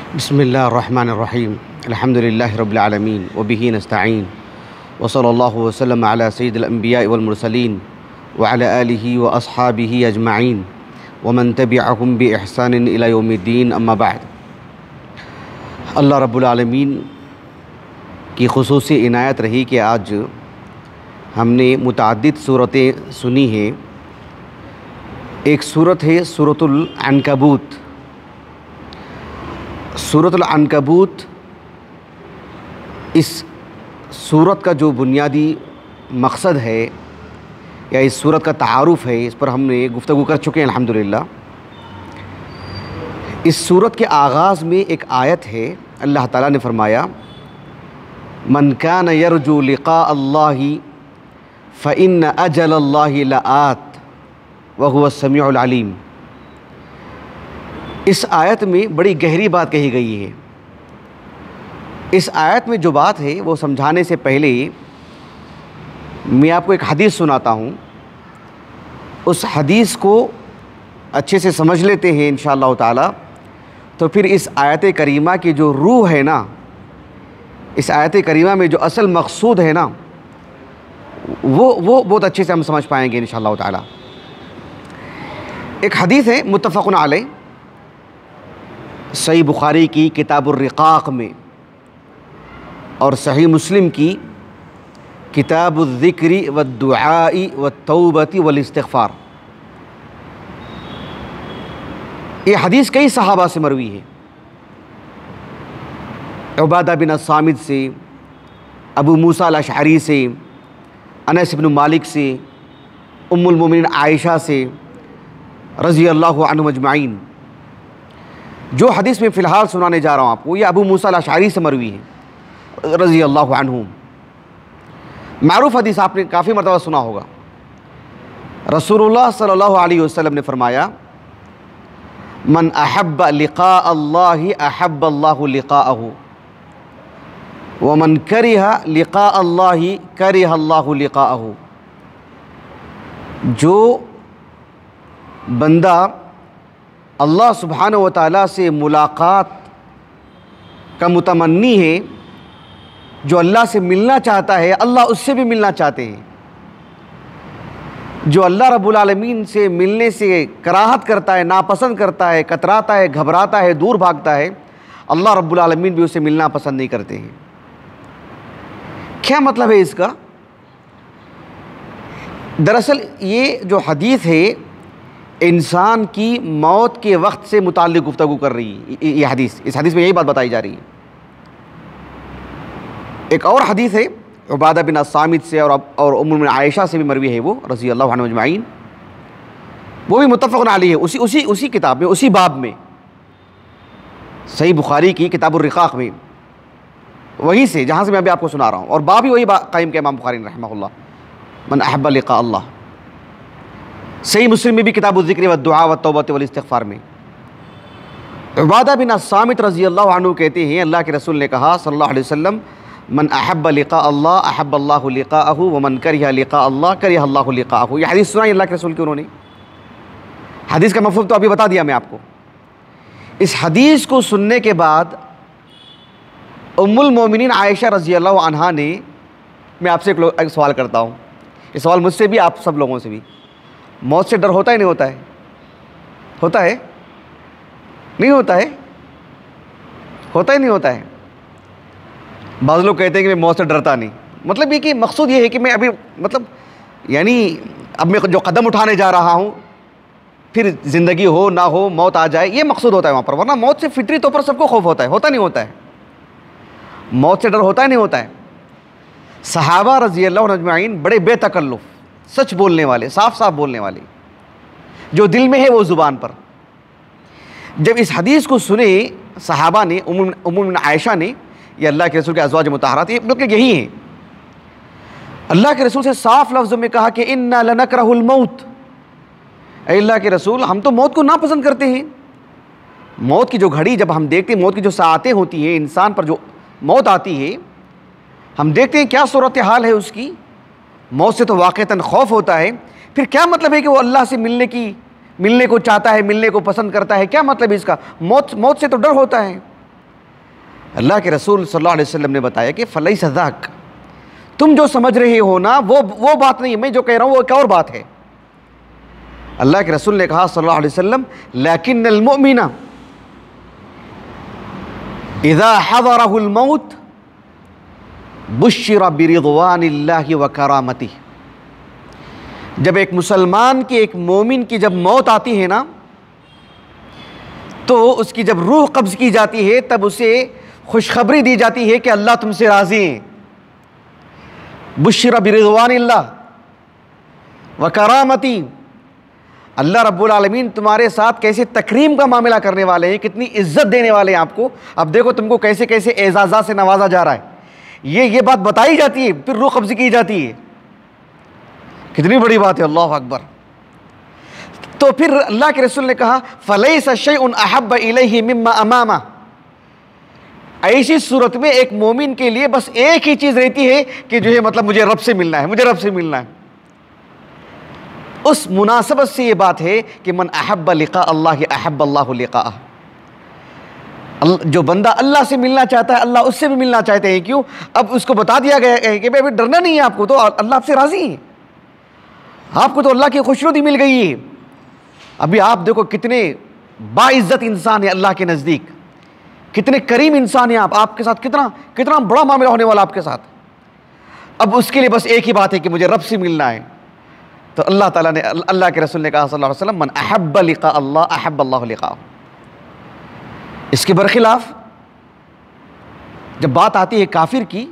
बिस्मिल्लाहिर्रहमानिर्रहीम अल्हम्दुलिल्लाहि रब्बिल आलमीन व बिही नस्तईन व सल्लल्लाहु वसल्लम अला सय्यिदिल अंबिया वल मुरसलीन व अला आलिहि व अस्हाबिहि अजमईन व मन तबिअहुम बि इहसान इला यौमिद्दीन अम्मा बाद। अल्लाह रब्बुल आलमीन की खुसूसी इनायत रही कि आज हमने मुतअद्दिद सूरतें सुनी हैं। एक सूरत है सूरतुल अनकबूत। सूरतुल अनकबूत इस सूरत का जो बुनियादी मकसद है या इस सूरत का तारुफ़ है, इस पर हमने गुफ्तगू कर चुके हैं अल्हम्दुलिल्लाह। इस सूरत के आगाज़ में एक आयत है, अल्लाह ताला ने फ़रमाया मन कान यरजू लिक़ा अल्लाहि फ़इन्न अजलल्लाहि लआत व हुवस समीउल अलीम। इस आयत में बड़ी गहरी बात कही गई है। इस आयत में जो बात है वो समझाने से पहले मैं आपको एक हदीस सुनाता हूँ। उस हदीस को अच्छे से समझ लेते हैं इंशाअल्लाह ताला, तो फिर इस आयत करीमा की जो रूह है ना, इस आयत करीमा में जो असल मकसूद है ना, वो बहुत अच्छे से हम समझ पाएंगे इंशाअल्लाह ताला। एक हदीस है मुत्तफ़क़ुन अलैह, सही बुखारी की किताबुर रिक़ाक़ में और सही मुस्लिम की किताबुल ज़िक्री व दुआई व तौबती वल इस्तिग़फ़ार। ये हदीस कई सहाबा से मरवी है। उबादा बिन सामिद से, अबू मूसा अल-अशअरी से, अनस इब्न मालिक से, उम्मुल मोमिनीन आयशा से रज़ी अल्लाहु अन्हुम अजमईन। जो हदीस में फ़िलहाल सुनाने जा रहा हूँ आपको, ये अबू मूसा अल-अशअरी से मरवी है रज़ी अल्लाहु अन्हु। मारूफ़ हदीस आपने काफ़ी मरतबा सुना होगा। रसूलुल्लाह सल्लल्लाहु अलैहि वसल्लम ने फरमाया मन अहब्ब लिक़ा अल्लाहि अहब्ब अल्लाहु लिक़ाअहु व मन करिहा लिक़ा अल्लाहि करिहा अल्लाहु लिक़ाअहु। जो बंदा अल्लाह सुब्हानहु व तआला से मुलाकात का मुतमन्नी है, जो अल्लाह से मिलना चाहता है, अल्लाह उससे भी मिलना चाहते हैं। जो अल्लाह रब्बुल आलमीन से मिलने से कराहत करता है, नापसंद करता है, कतराता है, घबराता है, दूर भागता है, अल्लाह रब्बुल आलमीन भी उसे मिलना पसंद नहीं करते हैं। क्या मतलब है इसका? दरअसल ये जो हदीस है इंसान की मौत के वक्त से मुताल्लिक़ गुफ्तगू कर रही है। ये हदीस, इस हदीस में यही बात बताई जा रही है। एक और हदीस है उबादा बिन सामिद से और उम्मुल मोमिनीन आयशा से भी मरवी है, वो रज़ी अल्लाहु अन्हुम अजमईन। वो भी मुत्तफ़क़ुन अलैह है, उसी किताब में, उसी बाब में, सही बुखारी की किताबुर रिक़ाक़ में, वहीं से जहाँ से मैं अभी आपको सुना रहा हूँ। और बाब ही वही कायम किया इमाम बुखारी रहमहुल्लाह, मन अहब्ब लिक़ा अल्लाह। सही मुस्लिम में भी किताबुल ज़िक्र व दुआ व तौबत वल इस्तिग़फ़ार में उबादा बिन सामित रज़ी अल्लाहु अन्हु कहते हैं अल्लाह के रसूल ने कहा सल्लल्लाहु अलैहि वसल्लम मन अहब्ब लिक़ा अल्लाह अहब्ब अल्लाहु लिक़ाअहु व मन करिहा लिक़ा अल्लाह करिहा अल्लाहु लिक़ाअहु। ये हदीस सुनाई अल्लाह के रसूल की उन्होंने। हदीस का मफ़हूम तो अभी बता दिया मैं आपको। इस हदीस को सुनने के बाद उम्मुल मोमिनीन आयशा रज़ी अल्लाहु अन्हा ने, मैं आपसे एक सवाल करता हूँ, ये सवाल मुझसे भी, आप सब लोगों से भी, मौत से डर होता है नहीं होता है? होता है नहीं होता है? होता ही नहीं होता है। बाज़ लोग कहते हैं कि मैं मौत से डरता नहीं। मतलब ये कि मकसूद ये है कि मैं अभी, मतलब यानी अब मैं जो कदम उठाने जा रहा हूँ, फिर ज़िंदगी हो ना हो, मौत आ जाए, ये मकसूद होता है वहाँ पर। वरना मौत से फितरी तौर पर सबको खौफ होता है। होता नहीं होता है? मौत से डर होता है नहीं होता है? सहाबा रज़ी अल्लाहु अजमईन बड़े बेतकल्लुफ़, सच बोलने वाले, साफ साफ बोलने वाले, जो दिल में है वो ज़ुबान पर। जब इस हदीस को सुने सहाबा ने, उम्मुल मोमिनीन आयशा ने, ये अल्लाह के रसूल के अज़वाज मुतहहरात, ये बिल्कुल यही हैं, अल्लाह के रसूल से साफ लफ्ज़ों में कहा कि इन्ना लनकरहुल मौत, अल्लाह के रसूल हम तो मौत को नापसंद करते हैं। मौत की जो घड़ी जब हम देखते हैं, मौत की जो साआतें होती हैं, इंसान पर जो मौत आती है, हम देखते हैं क्या सूरत हाल है उसकी। मौत से तो वाक़तन खौफ होता है, फिर क्या मतलब है कि वो अल्लाह से मिलने को चाहता है, मिलने को पसंद करता है? क्या मतलब है इसका? मौत से तो डर होता है। अल्लाह के रसूल सल्लल्लाहु अलैहि वसल्लम ने बताया कि फलैस ज़ाक, तुम जो समझ रहे हो ना वो बात नहीं है, मैं जो कह रहा हूँ वो एक और बात है। अल्लाह के रसूल ने कहा सल्लल्लाहु अलैहि वसल्लम, लकिन्नल मुमिना इज़ा हज़रहुल मौत बुश्शिरा बिरिज़वानिल्लाहि व करामतिह। जब एक मुसलमान की, एक मोमिन की जब मौत आती है ना, तो उसकी जब रूह कब्ज़ की जाती है तब उसे खुशखबरी दी जाती है कि अल्लाह तुमसे राज़ी है। बुश्शिरा बिरिज़वानिल्लाह व करामती, अल्लाह रब्बुल आलमीन तुम्हारे साथ कैसे तकरीम का मामला करने वाले हैं, कितनी इज्जत देने वाले हैं आपको। अब देखो तुमको कैसे कैसे एजाज़ात से नवाजा जा रहा है, ये बात बताई जाती है, फिर रूह कब्ज़ की जाती है। कितनी बड़ी बात है, अल्लाह अकबर। तो फिर अल्लाह के रसूल ने कहा फलैसा शैउन अहब्ब इलैहि मिम्मा अमामा। ऐसी सूरत में एक मोमिन के लिए बस एक ही चीज़ रहती है कि जो है मतलब मुझे रब से मिलना है, मुझे रब से मिलना है। उस मुनासबत से ये बात है कि मन अहब्ब लिक़ा अल्लाह अहब्ब अल्लाहु लिक़ाअह। जो बंदा अल्लाह से मिलना चाहता है अल्लाह उससे भी मिलना चाहते हैं। क्यों? अब उसको बता दिया गया है कि भाई डरना नहीं है आपको, तो अल्लाह आपसे राज़ी है, आपको तो अल्लाह की खुशनुदी मिल गई है। अभी आप देखो कितने बाइज्जत इंसान है अल्लाह के नज़दीक, कितने करीम इंसान है आप, आपके साथ कितना कितना बड़ा मामला होने वाला आपके साथ। अब उसके लिए बस एक ही बात है कि मुझे रब से मिलना है। तो अल्लाह ताला ने, अल्लाह के रसूल ने कहा सल्लल्लाहु अलैहि वसल्लम, मन अहब्ब लिक़ा अल्लाह अहब्ब अल्लाहु लिक़ाअहु। इसके बरखिलाफ जब बात आती है काफिर की,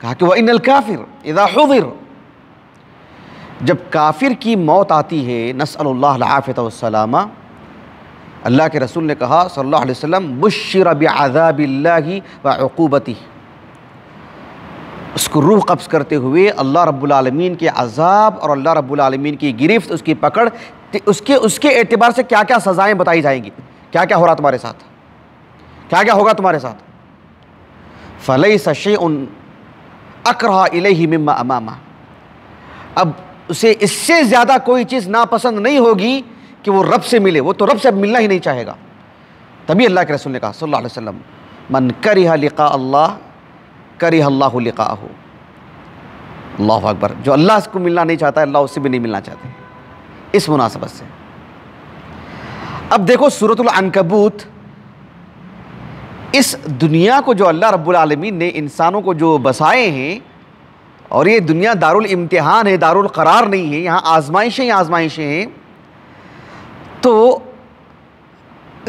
कहा कि वह इन्नल काफिर इज़ा हुज़िर, जब काफिर की मौत आती है, नस्अलुल्लाह अल-आफ़ियत वस्सलामा, अल्लाह के रसूल ने कहा सल्लल्लाहु अलैहि वसल्लम, बुश्शिरा बिअज़ाबिल्लाहि व उक़ूबतिही, उसको रूह कब्ज़ करते हुए अल्लाह रब्बुल आलमीन के अज़ाब और अल्लाह रब्बुल आलमीन की गिरफ्त, उसकी पकड़, उसके एतबार से क्या क्या सज़ाएँ बताई जाएंगी, क्या क्या हो रहा तुम्हारे साथ, क्या क्या होगा तुम्हारे साथ। फलैसा शैउन अकरहा इलैहि मिम्मा अमामा, अब उसे इससे ज़्यादा कोई चीज़ नापसंद नहीं होगी कि वो रब से मिले, वो तो रब से अब मिलना ही नहीं चाहेगा। तभी अल्लाह के रसूल ने कहा सल्लल्लाहु अलैहि वसल्लम, मन करिहा लिक़ा अल्लाह करिहा अल्लाहु लिक़ाअहु। अल्लाहु अकबर। जो अल्लाह को मिलना नहीं चाहता है अल्लाह उससे भी नहीं मिलना चाहते। इस मुनासबत से अब देखो सूरतुल अनकबूत, इस दुनिया को जो अल्लाह रब्बुल आलमीन ने इंसानों को जो बसाए हैं, और ये दुनिया दारुल इम्तिहान है, दारुल करार नहीं है, यहाँ आजमाइशें आजमाइशें हैं। तो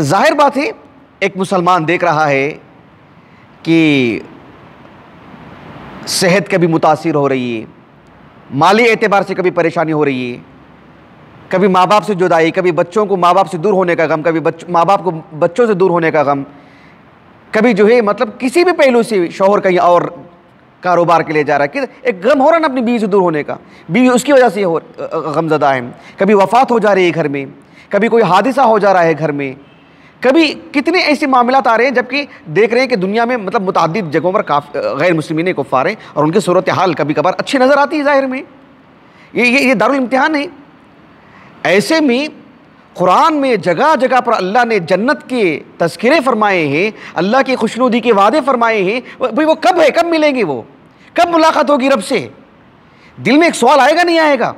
जाहिर बात है एक मुसलमान देख रहा है कि सेहत कभी मुतासिर हो रही है, माली एतबार से कभी परेशानी हो रही है, कभी माँ बाप से जुदाई, कभी बच्चों को माँ बाप से दूर होने का गम, कभी माँ बाप को बच्चों से दूर होने का गम, कभी जो है मतलब किसी भी पहलू से शौहर कहीं और कारोबार के लिए जा रहा है, कि एक गम हो रहा है ना अपनी बीवी से दूर होने का, बीवी उसकी वजह से गमज़दा है, कभी वफ़ात हो जा रही है घर में, कभी कोई हादिसा हो जा रहा है घर में, कभी कितने ऐसे मामलात आ रहे हैं, जबकि देख रहे हैं कि दुनिया में मतलब मुताद्दिद जगहों पर गैर मुस्लिमीन कुफ़ार हैं और उनकी सूरत हाल कभी कभार अच्छी नज़र आती है ज़ाहिर में। ये दारुल इम्तिहान है। ऐसे में कुरान में जगह जगह पर अल्लाह ने जन्नत के तज़किरे फरमाए हैं, अल्लाह की खुशनुदी के वादे फरमाए हैं। भाई वो कब है, कब मिलेंगे, वो कब मुलाकात होगी रब से? दिल में एक सवाल आएगा नहीं आएगा?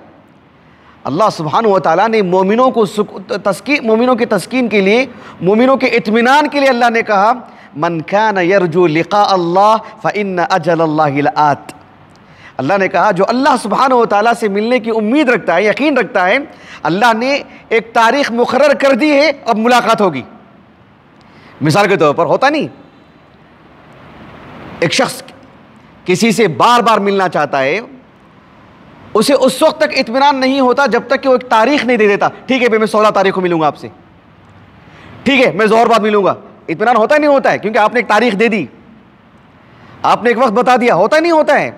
अल्लाह सुब्हानहु व तआला ने मोमिनों को मोमिनों के तस्कीन के लिए, मोमिनों के इत्मीनान के लिए अल्लाह ने कहा, मन कान यरजू लिक़ा अल्लाह फ़इन्न अजलल्लाहि लआत। अल्लाह ने कहा जो अल्लाह सुब्हानहु व तआला से मिलने की उम्मीद रखता है, यकीन रखता है, अल्लाह ने एक तारीख़ मुक़र्रर कर दी है, अब मुलाकात होगी। मिसाल के तौर पर होता नहीं, एक शख्स किसी से बार बार मिलना चाहता है, उसे उस वक्त तक इत्मीनान नहीं होता जब तक कि वो एक तारीख नहीं दे देता। ठीक है भाई मैं 16 तारीख को मिलूंगा आपसे, ठीक है मैं ज़ोहर बाद मिलूंगा। इत्मीनान होता नहीं होता है, क्योंकि आपने एक तारीख दे दी, आपने एक वक्त बता दिया। होता नहीं होता है।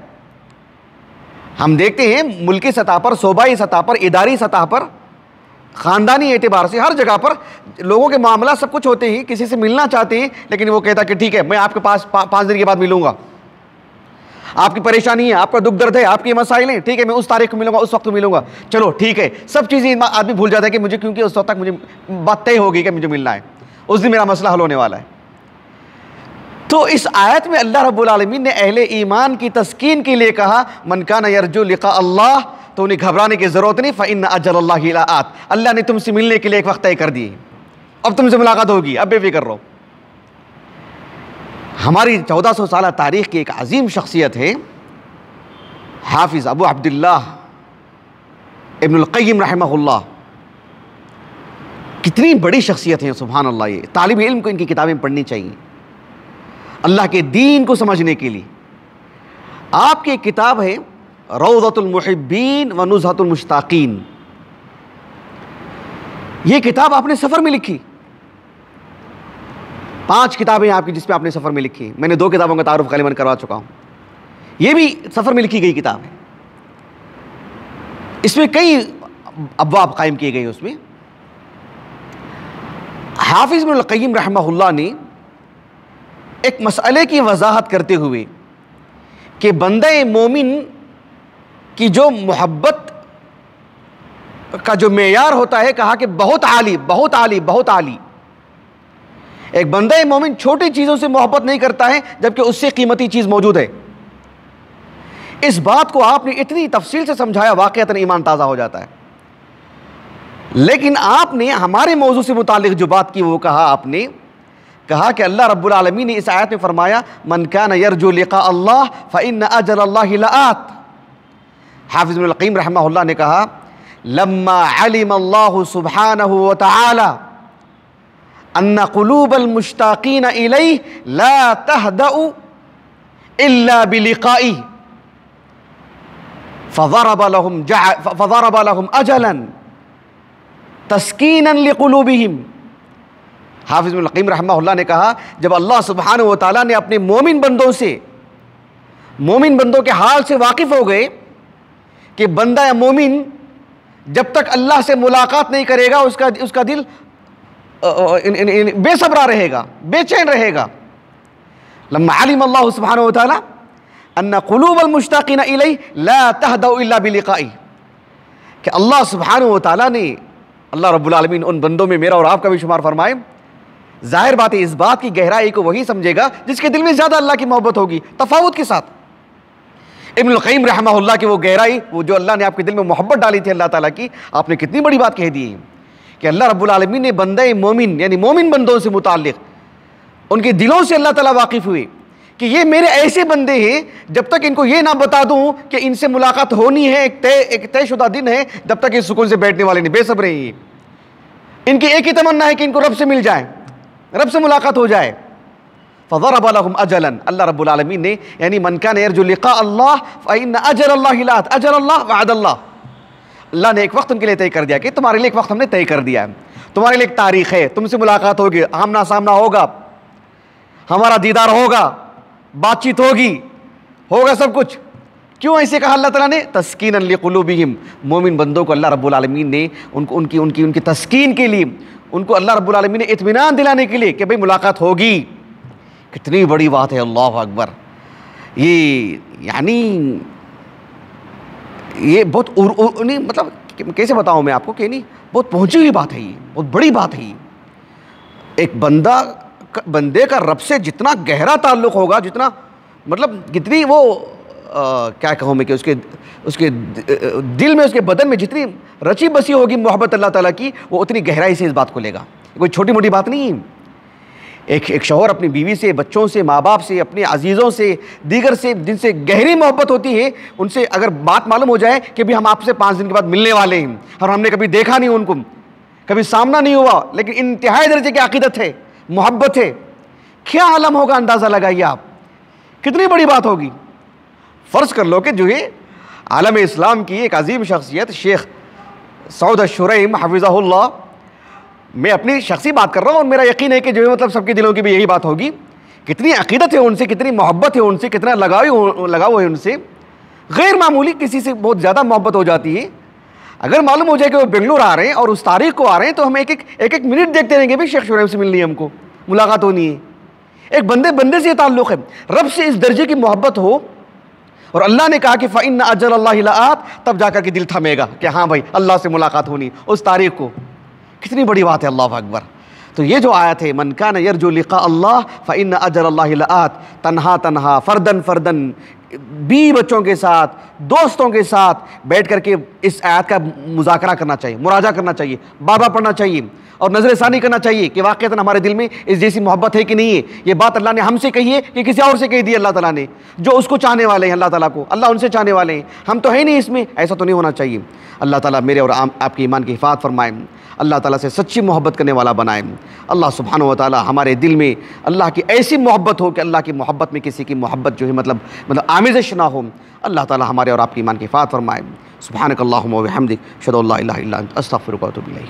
हम देखते हैं मुल्की सतह पर, सूबाई सतह पर, इदारी सतह पर, ख़ानदानी एतबार से हर जगह पर लोगों के मामला सब कुछ होते हैं, किसी से मिलना चाहते हैं लेकिन वो कहता कि ठीक है मैं आपके पास 5 दिन के बाद मिलूंगा, आपकी परेशानी है, आपका दुख दर्द है, आपके मसाइल हैं, ठीक है मैं उस तारीख को मिलूंगा, उस वक्त को मिलूंगा, चलो ठीक है। सब चीज़ें आदमी भूल जाता है कि मुझे, क्योंकि उस वक्त तक मुझे बात तय होगी कि मुझे मिलना है, उस दिन मेरा मसला हल होने वाला है। तो इस आयत में अल्लाह रब्बुल आलमीन ने अहले ईमान की तस्कीन के लिए कहा, मन काना यरजू लिक़ा अल्लाह, तो उन्हें घबराने की ज़रूरत नहीं, फ़इन्न अजलल्लाहि लाआत, अल्लाह ने तुमसे मिलने के लिए एक वक्त तय कर दिए, अब तुमसे मुलाकात होगी, अब बेफिक्र रहो। हमारी 1400 साल तारीख़ की एक अजीम शख्सियत है हाफिज़ अबू अब्दुल्लाह इब्नुल क़य्यिम रहमहुल्लाह। कितनी बड़ी शख्सियत है, सुभान अल्लाह। ये तालिब इल्म को इनकी किताबें पढ़नी चाहिए अल्लाह के दीन को समझने के लिए। आपकी एक किताब है रौज़तुल मुहिब्बीन व नुज़हतुल मुश्ताक़ीन। ये किताब आपने सफ़र में लिखी। 5 किताबें आपकी जिसमें आपने सफ़र में लिखी। मैंने 2 किताबों का तारुफ ग़ालिबन करवा चुका हूँ। ये भी सफ़र में लिखी गई किताब है। इसमें कई अब्वाब कायम किए गए। उसमें हाफिज़ इब्नुल क़य्यिम रहमहुल्लाह ने एक मसले की वजाहत करते हुए कि बंदे मोमिन की जो मोहब्बत का जो मेयार होता है, कहा कि बहुत आली, बहुत आली, बहुत आली। एक बंदे मोमिन छोटी चीज़ों से मोहब्बत नहीं करता है जबकि उससे कीमती चीज़ मौजूद है। इस बात को आपने इतनी तफसील से समझाया, वाक़ईतन ईमान ताज़ा हो जाता है। लेकिन आपने हमारे मौजू से मुतालिक जो बात की वो कहा, आपने कहा कि अल्लाह रब्बुल आलमीन ने इस आयत में फरमाया, मन कान यरजू लिक़ा अल्लाह फ़इन्न अजलल्लाहि लाआत। हाफिज़ इब्नुल क़य्यिम रहमहुल्लाह ने कहा, लम्मा अलिम अल्लाहु सुब्हानहु व तआला अन्ना क़ुलूबल मुश्ताक़ीन इलैहि ला तहदअु इल्ला बिलिक़ाइहि फ़ज़रब लहुम अजलन तस्कीनन लिक़ुलूबिहिम। हाफिज़ इब्नुल क़य्यिम रहमहुल्लाह ने कहा, जब अल्लाह सुब्हानहु व तआला ने अपने मोमिन बंदों से, मोमिन बंदों के हाल से वाकिफ़ हो गए कि बंदा या मोमिन जब तक अल्लाह से मुलाकात नहीं करेगा उसका दिल बेसब्रा रहेगा, बेचैन रहेगा। लम्मा अलिम अल्लाहु सुब्हानहु व तआला अन्ना क़ुलूबल मुश्ताक़ीन इलैहि ला तहदअु इल्ला बिलिक़ाइहि, कि अल्लाह सुब्हानहु व तआला ने, अल्लाह रब्बुल आलमीन उन बंदों में मेरा और आपका भी शुमार फरमाए। जाहिर बात है इस बात की गहराई को वही समझेगा जिसके दिल में ज़्यादा अल्लाह की मोहब्बत होगी, तफावुत के साथ। इब्नुल क़य्यिम रहमहुल्लाह की वो गहराई, वो जो अल्लाह ने आपके दिल में मोहब्बत डाली थी अल्लाह ताला की, आपने कितनी बड़ी बात कह दी है कि अल्लाह रब्बुल आलमीन ने बंदे मोमिन यानी मोमिन बंदों से मुताल्लिक़ उनके दिलों से अल्लाह ताला वाकिफ़ हुए कि ये मेरे ऐसे बंदे हैं, जब तक इनको ये ना बता दूं कि इनसे मुलाकात होनी है, एक तयशुदा दिन है, जब तक ये सुकून से बैठने वाले नहीं, बेसब्र हैं। इनकी एक ही तमन्ना है कि इनको रब से मिल जाए, रब से मुलाकात हो जाए। फ़ज़रब लहुम अजलन, अल्लाह रब्बुल आलमीन ने, यानी मन कान यरजू लिक़ा अल्लाह फ़इन्न अजलल्लाहि लाआत, अजलल्लाह वअदल्लाह, अल्लाह ने एक वक्त उनके लिए तय कर दिया कि तुम्हारे लिए एक वक्त हमने तय कर दिया है, तुम्हारे लिए एक तारीख़ है, तुमसे मुलाकात होगी, आमना सामना होगा, हमारा दीदार होगा, बातचीत होगा सब कुछ। क्यों ऐसे कहा अल्लाह ताला ने? तस्कीनन लिक़ुलूबिहिम, मोमिन बंदों को अल्लाह रब्बुल आलमीन ने उनकी तस्कीन के लिए, उनको अल्लाह रब्बुल आलमीन ने इत्मीनान दिलाने के लिए कि भाई मुलाकात होगी। कितनी बड़ी बात है, अल्लाह अकबर। ये यानी ये बहुत नहीं, मतलब कैसे बताऊँ मैं आपको कि नहीं, बहुत पहुँची हुई बात है, ये बहुत बड़ी बात है। एक बंदे का रब से जितना गहरा ताल्लुक़ होगा, जितना मतलब कितनी वो क्या कहूँ मैं कि उसके दिल में, उसके बदन में जितनी रची बसी होगी मोहब्बत अल्लाह ताला की, वो उतनी गहराई से इस बात को लेगा। कोई छोटी मोटी बात नहीं है। एक शौहर अपनी बीवी से, बच्चों से, माँ बाप से, अपने अजीज़ों से, दीगर से जिनसे गहरी मोहब्बत होती है, उनसे अगर बात मालूम हो जाए कि भी हम आपसे 5 दिन के बाद मिलने वाले हैं और हमने कभी देखा नहीं उनको, कभी सामना नहीं हुआ, लेकिन इंतहाई दर्जे की अक़ीदत है, मोहब्बत है, क्या आलम होगा, अंदाज़ा लगाइए आप, कितनी बड़ी बात होगी। फ़र्ज़ कर लो कि जो है आलम इस्लाम की एक अजीम शख्सियत शेख सऊद अश-शुरैम हफ़िज़हुल्लाह, मैं अपनी शख्सी बात कर रहा हूँ और मेरा यकीन है कि जो है मतलब सबके दिलों की भी यही बात होगी, कितनी अक़ीदत है उनसे, कितनी मोहब्बत है उनसे, कितना लगाव है उनसे, गैर मामूली, किसी से बहुत ज़्यादा मोहब्बत हो जाती है। अगर मालूम हो जाए कि वो बेंगलुरु आ रहे हैं और उस तारीख को आ रहे हैं, तो हम एक मिनट देखते रहेंगे भी शेख शुरैम से मिलनी है, हमको मुलाकात होनी है। एक बंदे से ताल्लुक़ है, रब से इस दर्जे की मोहब्बत हो, और अल्लाह ने कहा कि फ़इन्न अजलल्लाहि लाआत, तब जाकर के दिल थमेगा कि हाँ भाई अल्लाह से मुलाकात होनी उस तारीख को। कितनी बड़ी बात है, अल्लाह अकबर। तो ये जो आयत है, मन कान यरजू लिक़ा अल्लाह फ़इन्न अजरल्लाहि लआत, तन्हा तन्हा फ़र्दन फ़र्दन, बीवी बच्चों के साथ, दोस्तों के साथ बैठ करके इस आयत का मुज़ाकरा करना चाहिए, मुराजा करना चाहिए, बार बार पढ़ना चाहिए और नज़र-ए-सानी करना चाहिए कि वाक़ईतन हमारे दिल में इस जैसी मोहब्बत है कि नहीं है। ये बात अल्लाह ने हमसे कही है कि किसी और से कही दी अल्लाह ताला ने, जो उसको चाहने वाले हैं, अल्लाह ताला को, अल्लाह उनसे चाहने वाले हैं, हम तो है नहीं इसमें। ऐसा तो नहीं होना चाहिए। अल्लाह ताला मेरे और आपके ईमान की हिफाज़त फरमाए, अल्लाह ताला से सच्ची मोहब्बत करने वाला बनाए। अल्लाह सुब्हानहू व तआला हमारे दिल में अल्लाह की ऐसी मोहब्बत हो कि अल्लाह की मोहब्बत में किसी की मोहब्बत जो है मतलब आमेज़श ना हो। अल्लाह ताला हमारे और आपके ईमान की हिफाज़त फरमाए। सुब्हानकल्लाहुम्मा व बिहम्दिक, अशहदु अल्ला इलाहा इल्ला अंत, अस्तगफिरुका व अतूबु इलैक।